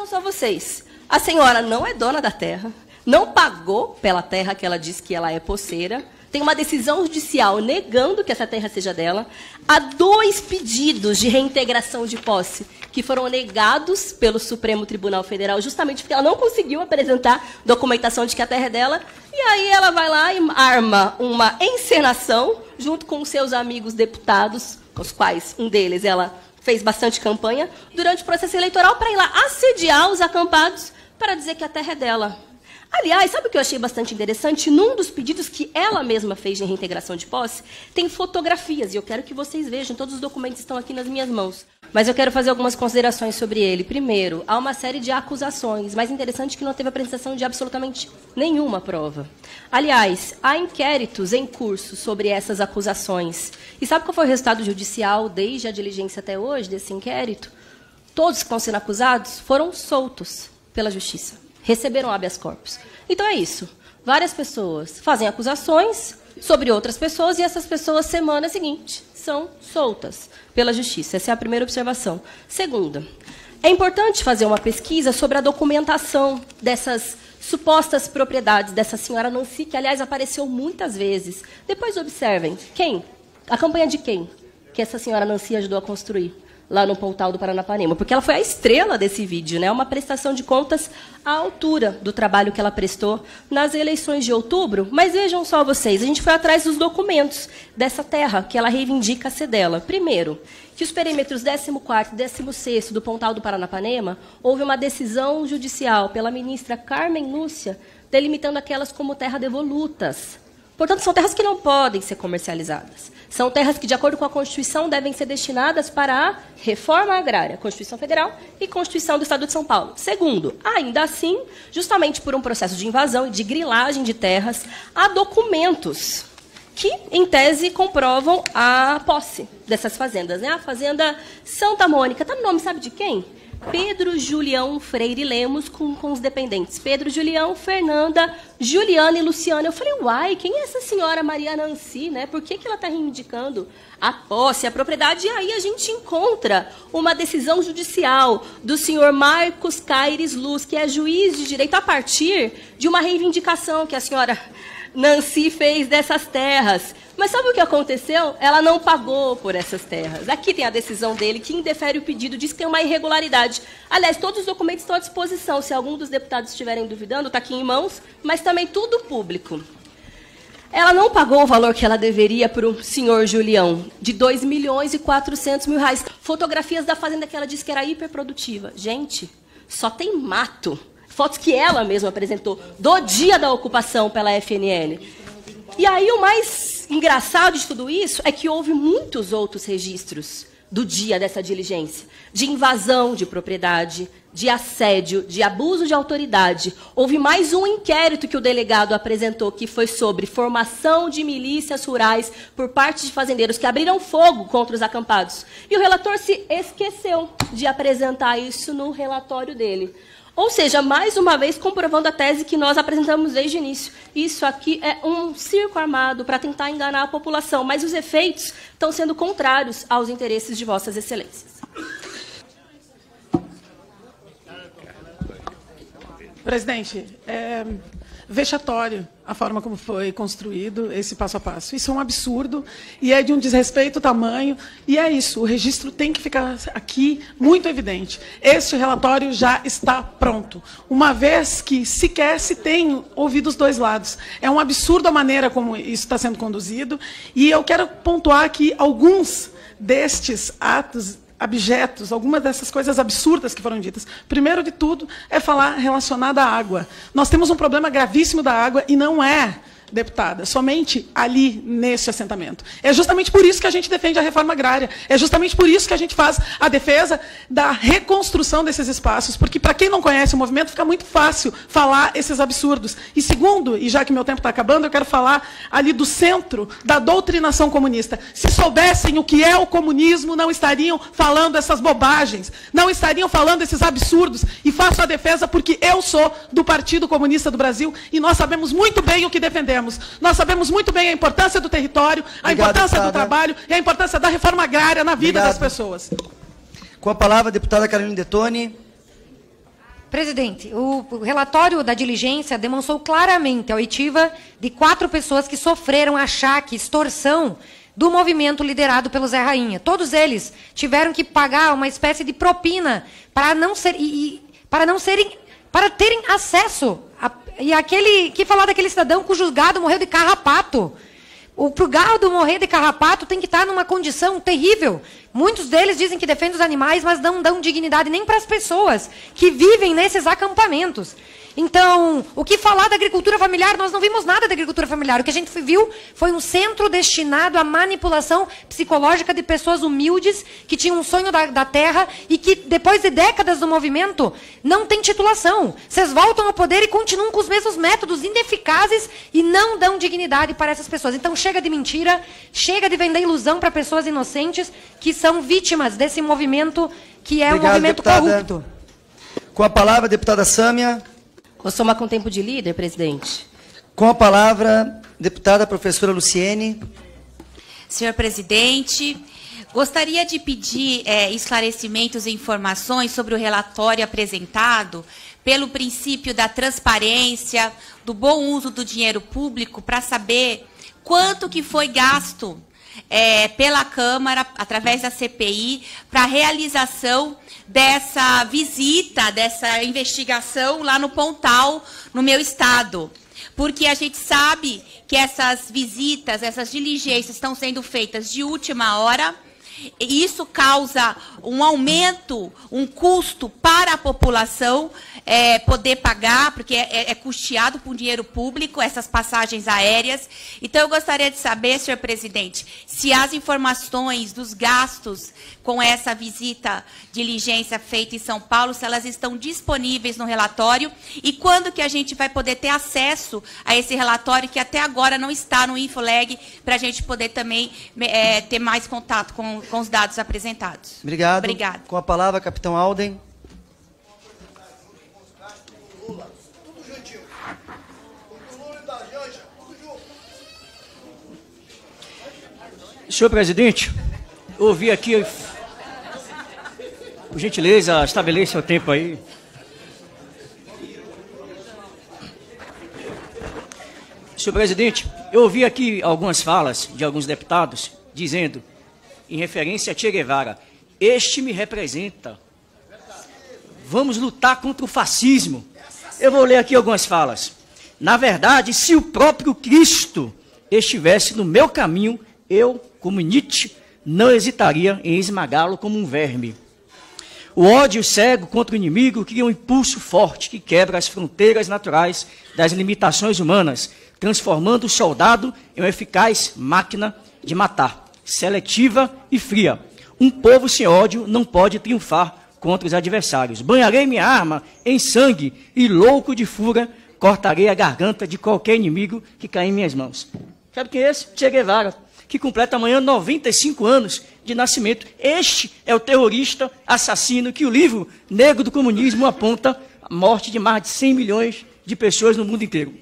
vejam só vocês. A senhora não é dona da terra, não pagou pela terra que ela diz que ela é posseira, tem uma decisão judicial negando que essa terra seja dela. Há 2 pedidos de reintegração de posse que foram negados pelo Supremo Tribunal Federal, justamente porque ela não conseguiu apresentar documentação de que a terra é dela. E aí ela vai lá e arma uma encenação, junto com seus amigos deputados, os quais, um deles, ela fez bastante campanha, durante o processo eleitoral, para ir lá assediar os acampados para dizer que a terra é dela. Aliás, sabe o que eu achei bastante interessante? Num dos pedidos que ela mesma fez de reintegração de posse, tem fotografias, e eu quero que vocês vejam, todos os documentos estão aqui nas minhas mãos. Mas eu quero fazer algumas considerações sobre ele. Primeiro, há uma série de acusações, mais interessante que não teve apresentação de absolutamente nenhuma prova. Aliás, há inquéritos em curso sobre essas acusações. E sabe qual foi o resultado judicial, desde a diligência até hoje, desse inquérito? Todos que estão sendo acusados foram soltos pela Justiça. Receberam habeas corpus. Então é isso. Várias pessoas fazem acusações sobre outras pessoas e essas pessoas, semana seguinte, são soltas pela Justiça. Essa é a primeira observação. Segunda, é importante fazer uma pesquisa sobre a documentação dessas supostas propriedades dessa senhora Nancy, que, aliás, apareceu muitas vezes. Depois observem. Quem? A campanha de quem que essa senhora Nancy ajudou a construir? Lá no Pontal do Paranapanema, porque ela foi a estrela desse vídeo, né? Uma prestação de contas à altura do trabalho que ela prestou nas eleições de outubro. Mas vejam só vocês, a gente foi atrás dos documentos dessa terra que ela reivindica ser dela. Primeiro, que os perímetros 14º e 16º do Pontal do Paranapanema, houve uma decisão judicial pela ministra Carmen Lúcia, delimitando aquelas como terra devolutas. Portanto, são terras que não podem ser comercializadas. São terras que, de acordo com a Constituição, devem ser destinadas para a reforma agrária, Constituição Federal e Constituição do Estado de São Paulo. Segundo, ainda assim, justamente por um processo de invasão e de grilagem de terras, há documentos que, em tese, comprovam a posse dessas fazendas, né? A Fazenda Santa Mônica, está no nome, sabe de quem? Pedro Julião Freire Lemos com os dependentes. Pedro Julião, Fernanda, Juliana e Luciana. Eu falei, uai, quem é essa senhora Maria Nancy, né? Por que ela está reivindicando a posse, a propriedade? E aí a gente encontra uma decisão judicial do senhor Marcos Caires Luz, que é juiz de direito, a partir de uma reivindicação que a senhora Nancy fez dessas terras. Mas sabe o que aconteceu? Ela não pagou por essas terras. Aqui tem a decisão dele, que indefere o pedido, diz que tem uma irregularidade. Aliás, todos os documentos estão à disposição. Se algum dos deputados estiverem duvidando, está aqui em mãos, mas também tudo público. Ela não pagou o valor que ela deveria para o senhor Julião, de R$2.400.000. Fotografias da fazenda que ela disse que era hiperprodutiva. Gente, só tem mato. Fotos que ela mesma apresentou do dia da ocupação pela FNL. E aí o mais engraçado de tudo isso é que houve muitos outros registros do dia dessa diligência, de invasão de propriedade, de assédio, de abuso de autoridade. Houve mais um inquérito que o delegado apresentou, que foi sobre formação de milícias rurais por parte de fazendeiros que abriram fogo contra os acampados. E o relator se esqueceu de apresentar isso no relatório dele. Ou seja, mais uma vez, comprovando a tese que nós apresentamos desde o início. Isso aqui é um circo armado para tentar enganar a população, mas os efeitos estão sendo contrários aos interesses de vossas excelências. Presidente, é vexatório a forma como foi construído esse passo a passo. Isso é um absurdo e é de um desrespeito tamanho. E é isso, o registro tem que ficar aqui muito evidente. Este relatório já está pronto, uma vez que sequer se tem ouvido os dois lados. É um absurdo a maneira como isso está sendo conduzido. E eu quero pontuar aqui alguns destes atos abjetos, algumas dessas coisas absurdas que foram ditas. Primeiro de tudo, é falar relacionado à água. Nós temos um problema gravíssimo da água e não é, deputada, somente ali nesse assentamento. É justamente por isso que a gente defende a reforma agrária. É justamente por isso que a gente faz a defesa da reconstrução desses espaços, porque, para quem não conhece o movimento, fica muito fácil falar esses absurdos. E segundo, e já que meu tempo está acabando, eu quero falar ali do centro da doutrinação comunista. Se soubessem o que é o comunismo, não estariam falando essas bobagens, não estariam falando esses absurdos. E faço a defesa porque eu sou do Partido Comunista do Brasil e nós sabemos muito bem o que defendemos. Nós sabemos muito bem a importância do território, a importância do trabalho e a importância da reforma agrária na vida das pessoas. Com a palavra, a deputada Caroline Detoni. Presidente, o relatório da diligência demonstrou claramente a oitiva de 4 pessoas que sofreram achaque, extorsão do movimento liderado pelo Zé Rainha. Todos eles tiveram que pagar uma espécie de propina para terem acesso e aquele que falar daquele cidadão cujo gado morreu de carrapato. Para o gado morrer de carrapato tem que estar numa condição terrível. Muitos deles dizem que defendem os animais, mas não dão dignidade nem para as pessoas que vivem nesses acampamentos. Então, o que falar da agricultura familiar? Nós não vimos nada da agricultura familiar. O que a gente viu foi um centro destinado à manipulação psicológica de pessoas humildes que tinham um sonho da terra e que, depois de décadas do movimento, não tem titulação. Vocês voltam ao poder e continuam com os mesmos métodos ineficazes e não dão dignidade para essas pessoas. Então, chega de mentira, chega de vender ilusão para pessoas inocentes que são vítimas desse movimento que é um movimento deputada. corrupto. Com a palavra, a deputada Sâmia. Vou somar com tempo de líder, presidente. Com a palavra, deputada professora Luciene. Senhor presidente, gostaria de pedir esclarecimentos e informações sobre o relatório apresentado pelo princípio da transparência, do bom uso do dinheiro público, para saber quanto que foi gasto pela Câmara, através da CPI, para a realização dessa visita, dessa investigação lá no Pontal, no meu estado. Porque a gente sabe que essas visitas, essas diligências estão sendo feitas de última hora, e isso causa um aumento, um custo para a população poder pagar, porque é custeado com dinheiro público, essas passagens aéreas. Então, eu gostaria de saber, senhor presidente, se as informações dos gastos com essa visita diligência feita em São Paulo, se elas estão disponíveis no relatório, e quando que a gente vai poder ter acesso a esse relatório, que até agora não está no Infoleg, para a gente poder também ter mais contato com os dados apresentados. Obrigado. Obrigada. Com a palavra, capitão Alden. Senhor presidente, eu ouvi aqui, por gentileza, estabeleça o tempo aí. Senhor presidente, eu ouvi aqui algumas falas de alguns deputados dizendo, em referência a Che Guevara, este me representa. Vamos lutar contra o fascismo. Eu vou ler aqui algumas falas. Na verdade, se o próprio Cristo estivesse no meu caminho, eu, como Nietzsche, não hesitaria em esmagá-lo como um verme. O ódio cego contra o inimigo cria um impulso forte que quebra as fronteiras naturais das limitações humanas, transformando o soldado em uma eficaz máquina de matar, seletiva e fria. Um povo sem ódio não pode triunfar contra os adversários. Banharei minha arma em sangue e, louco de fúria, cortarei a garganta de qualquer inimigo que cair em minhas mãos. Sabe quem é esse? Che Guevara, que completa amanhã 95 anos de nascimento. Este é o terrorista assassino que o livro Negro do Comunismo aponta a morte de mais de 100 milhões de pessoas no mundo inteiro.